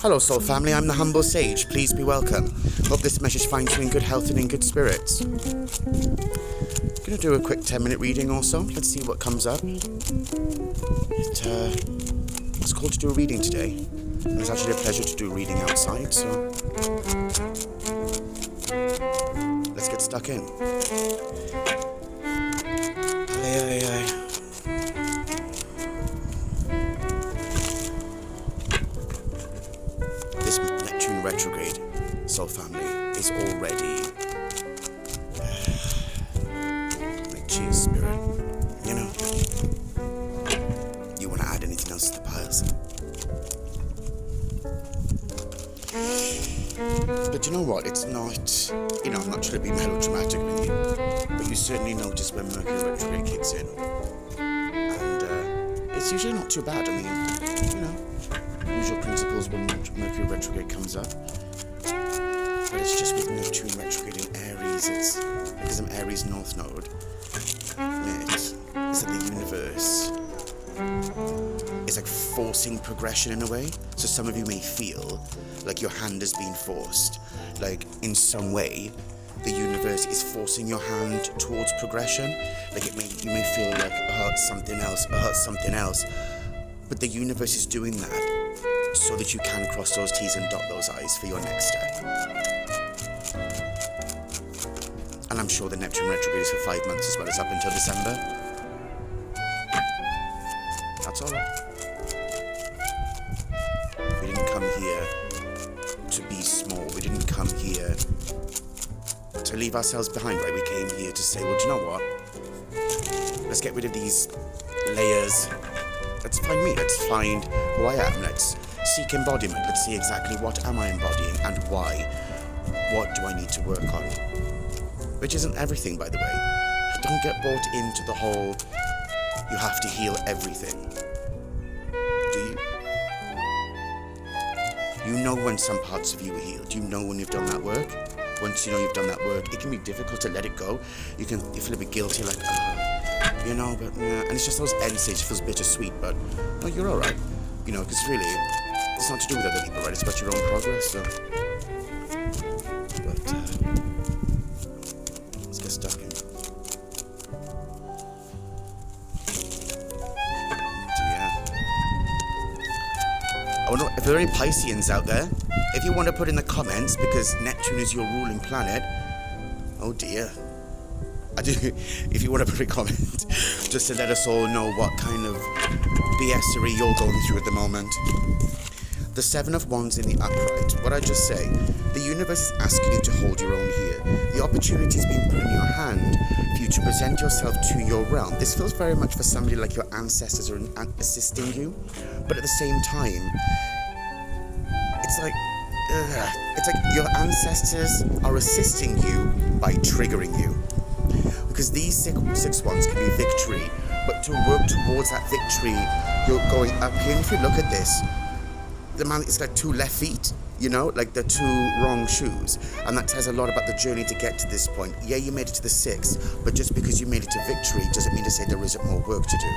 Hello Soul Family, I'm the Humble Sage. Please be welcome. Hope this message finds you in good health and in good spirits. Gonna do a quick 10-minute reading also. Let's see what comes up. It's called to do a reading today. And it's actually a pleasure to do a reading outside, so let's get stuck in. This Neptune retrograde, Soul Family, is already like, cheers, spirit. You know, you want to add anything else to the piles? But you know what? It's not, I'm not trying to be melodramatic with you, but you certainly notice when Mercury retrograde kicks in. And it's usually not too bad. I mean, usual principles when Mercury retrograde comes up. But it's just with Neptune retrograde in Aries, it's because I'm Aries North Node. It's like the universe is like forcing progression in a way. So some of you may feel like your hand is being forced. Like in some way, the universe is forcing your hand towards progression. Like you may feel like something else. But the universe is doing that so that you can cross those T's and dot those I's for your next step. And I'm sure the Neptune retrograde is for 5 months as well as up until December. That's alright. We didn't come here to be small. We didn't come here to leave ourselves behind, right? We came here to say, well, do you know what? Let's get rid of these layers. Let's find me. Let's find who I am. Let's seek embodiment. Let's see exactly what am I embodying and why. What do I need to work on? Which isn't everything, by the way. Don't get bought into the whole, you have to heal everything. Do you? You know when some parts of you are healed. You know when you've done that work. Once you know you've done that work, it can be difficult to let it go. You feel a bit guilty, like, but and it's just those end stages. It feels bittersweet, but no, you're all right. Because really, it's not to do with other people, right? It's about your own progress. So, but let's get stuck in. I wonder if there are any Pisceans out there. If you want to put in the comments, because Neptune is your ruling planet. Oh dear. If you want to put a comment, just to let us all know what kind of BSery you're going through at the moment. The Seven of Wands in the upright. What I just say, the universe is asking you to hold your own here. The opportunity is being put in your hand for you to present yourself to your realm. This feels very much for somebody like your ancestors are assisting you, but at the same time, it's like your ancestors are assisting you by triggering you. Because these six wands can be victory, but to work towards that victory, you're going up here. And if you look at this, the man, it's like two left feet, like the two wrong shoes. And that tells a lot about the journey to get to this point. Yeah, you made it to the 6, but just because you made it to victory doesn't mean to say there isn't more work to do.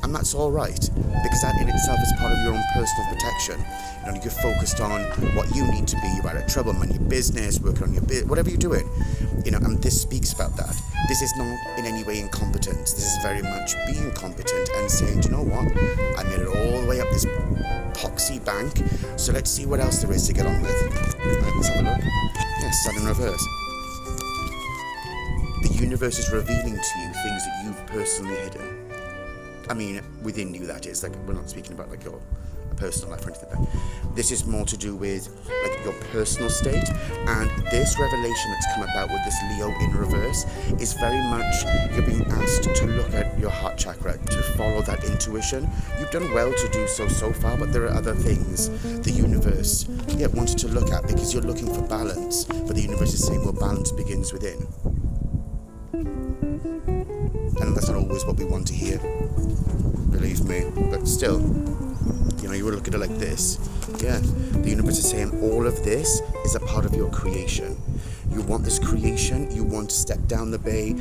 And that's all right, because that in itself is part of your own personal protection. You're focused on what you need to be. You're out of trouble, man, your business, working on your whatever you're doing. And this speaks about that. This is not in any way incompetence. This is very much being competent and saying, do you know what? I made it all the way up this poxy bank, so let's see what else there is to get on with. Right, let's have a look. Yes, Sun in reverse. The universe is revealing to you things that you've personally hidden. I mean, within you, that is. Like, we're not speaking about like your personal life or anything like that. This is more to do with like your personal state, and this revelation that's come about with this Leo in reverse is very much you're being asked to look at your heart chakra, to follow that intuition. You've done well to do so far, but there are other things the universe wants to look at, because you're looking for balance, but the universe is saying, well, balance begins within. And that's not always what we want to hear, believe me, but still, you would look at it like this. Yeah, the universe is saying all of this is a part of your creation. You want this creation, you want to step down the bay,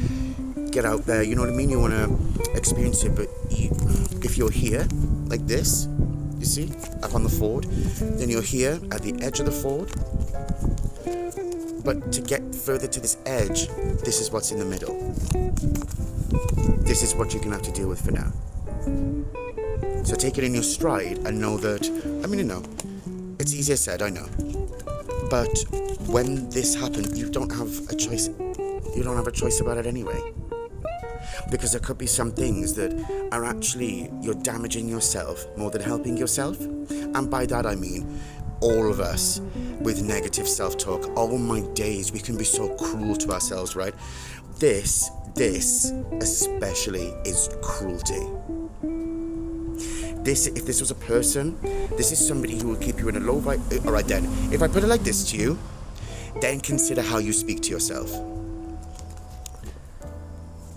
get out there, you know what I mean? You want to experience it, but if you're here, like this, You see? Up on the ford. Then you're here at the edge of the ford. But to get further to this edge, this is what's in the middle. This is what you're going to have to deal with for now. So take it in your stride and know that, it's easier said, I know. But when this happens, you don't have a choice. You don't have a choice about it anyway. Because there could be some things that are actually, you're damaging yourself more than helping yourself. And by that I mean, all of us with negative self-talk. Oh my days, we can be so cruel to ourselves, right? This especially is cruelty. If this was a person, this is somebody who will keep you in a low vibe. Alright then, if I put it like this to you, then consider how you speak to yourself.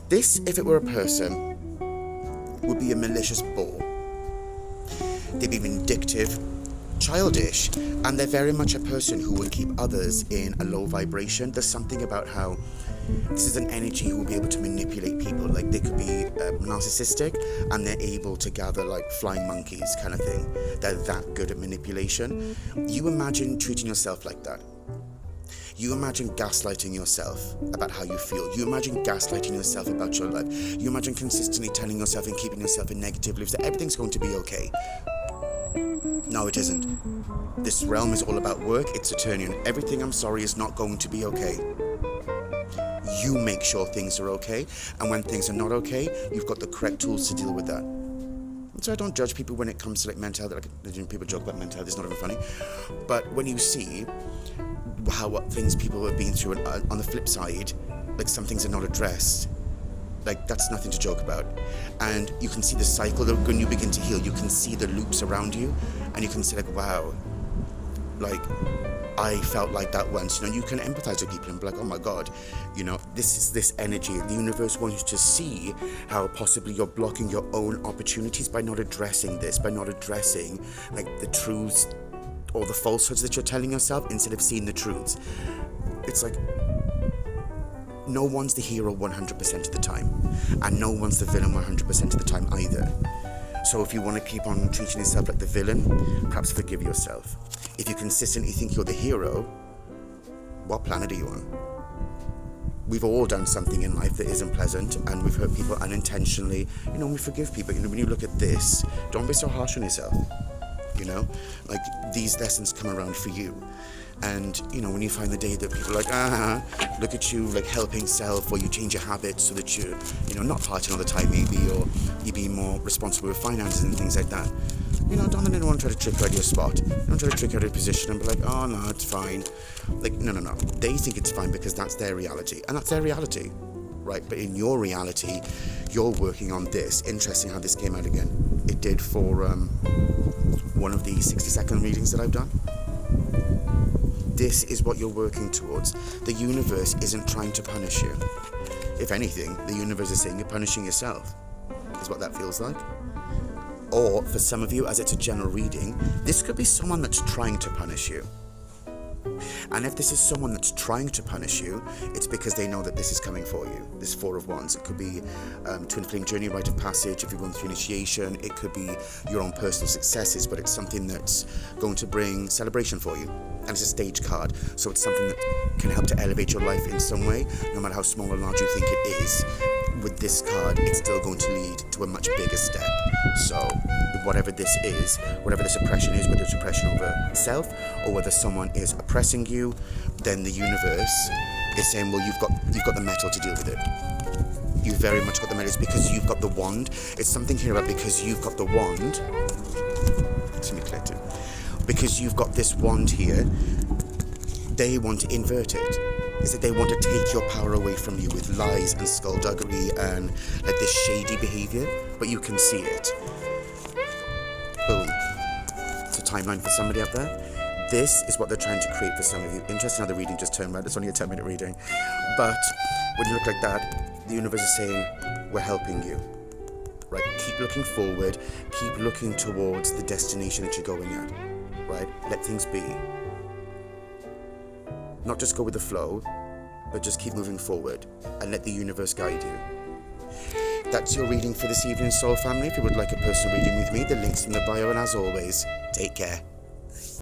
This, if it were a person, would be a malicious bore. They'd be vindictive, childish, and they're very much a person who will keep others in a low vibration. There's something about how this is an energy who will be able to manipulate people. Like, they could be narcissistic and they're able to gather like flying monkeys kind of thing. They're that good at manipulation. You imagine treating yourself like that. You imagine gaslighting yourself about how you feel. You imagine gaslighting yourself about your life. You imagine consistently telling yourself and keeping yourself in negative loops that everything's going to be okay. No, it isn't. This realm is all about work. It's Saturnian. Everything, I'm sorry, is not going to be okay. You make sure things are okay, and when things are not okay, you've got the correct tools to deal with that. And so I don't judge people when it comes to like mental health. Like, people joke about mental health, it's not even funny. But when you see what things people have been through, and on the flip side, like some things are not addressed, like that's nothing to joke about. And you can see the cycle that when you begin to heal, you can see the loops around you, and you can say like, wow, like I felt like that once. You can empathize with people and be like, oh my God, this is this energy. The universe wants you to see how possibly you're blocking your own opportunities by not addressing this, by not addressing like the truths or the falsehoods that you're telling yourself instead of seeing the truths. It's like, no one's the hero 100% of the time, and no one's the villain 100% of the time either. So if you want to keep on treating yourself like the villain, perhaps forgive yourself. If you consistently think you're the hero, what planet are you on? We've all done something in life that isn't pleasant, and we've hurt people unintentionally. We forgive people. When you look at this, don't be so harsh on yourself. Like, these lessons come around for you. And, when you find the day that people are like, look at you, like, helping self, or you change your habits so that you're, not partying all the time maybe, or you be more responsible with finances and things like that. Don't let anyone try to trick you out of your spot. Don't try to trick you out of your position and be like, oh, no, it's fine. Like, no. They think it's fine because that's their reality. And that's their reality, right? But in your reality, you're working on this. Interesting how this came out again. It did for one of the 60-second readings that I've done. This is what you're working towards. The universe isn't trying to punish you. If anything, the universe is saying you're punishing yourself, is what that feels like. Or, for some of you, as it's a general reading, this could be someone that's trying to punish you. And if this is someone that's trying to punish you, it's because they know that this is coming for you. This Four of Wands. It could be twin flame journey, rite of passage, if you're going through initiation. It could be your own personal successes, but it's something that's going to bring celebration for you. And it's a stage card, so it's something that can help to elevate your life in some way, no matter how small or large you think it is. With this card, it's still going to lead to a much bigger step. So whatever this is, whatever this oppression is, whether it's oppression over self or whether someone is oppressing you, then the universe is saying, well, you've got the metal to deal with it. You've very much got the metal. It's because you've got the wand. It's something here about because you've got the wand. Let me collect it. Because you've got this wand here, they want to invert it. Is that they want to take your power away from you with lies and skullduggery and like this shady behavior, but you can see it. Boom. It's a timeline for somebody up there. This is what they're trying to create for some of you. Interesting how the reading just turned around. It's only a 10-minute reading. But when you look like that, the universe is saying, we're helping you. Right? Keep looking forward. Keep looking towards the destination that you're going at. Right? Let things be. Not just go with the flow, but just keep moving forward and let the universe guide you. that's your reading for this evening, Soul Family. If you would like a personal reading with me, the link's in the bio, and as always, take care.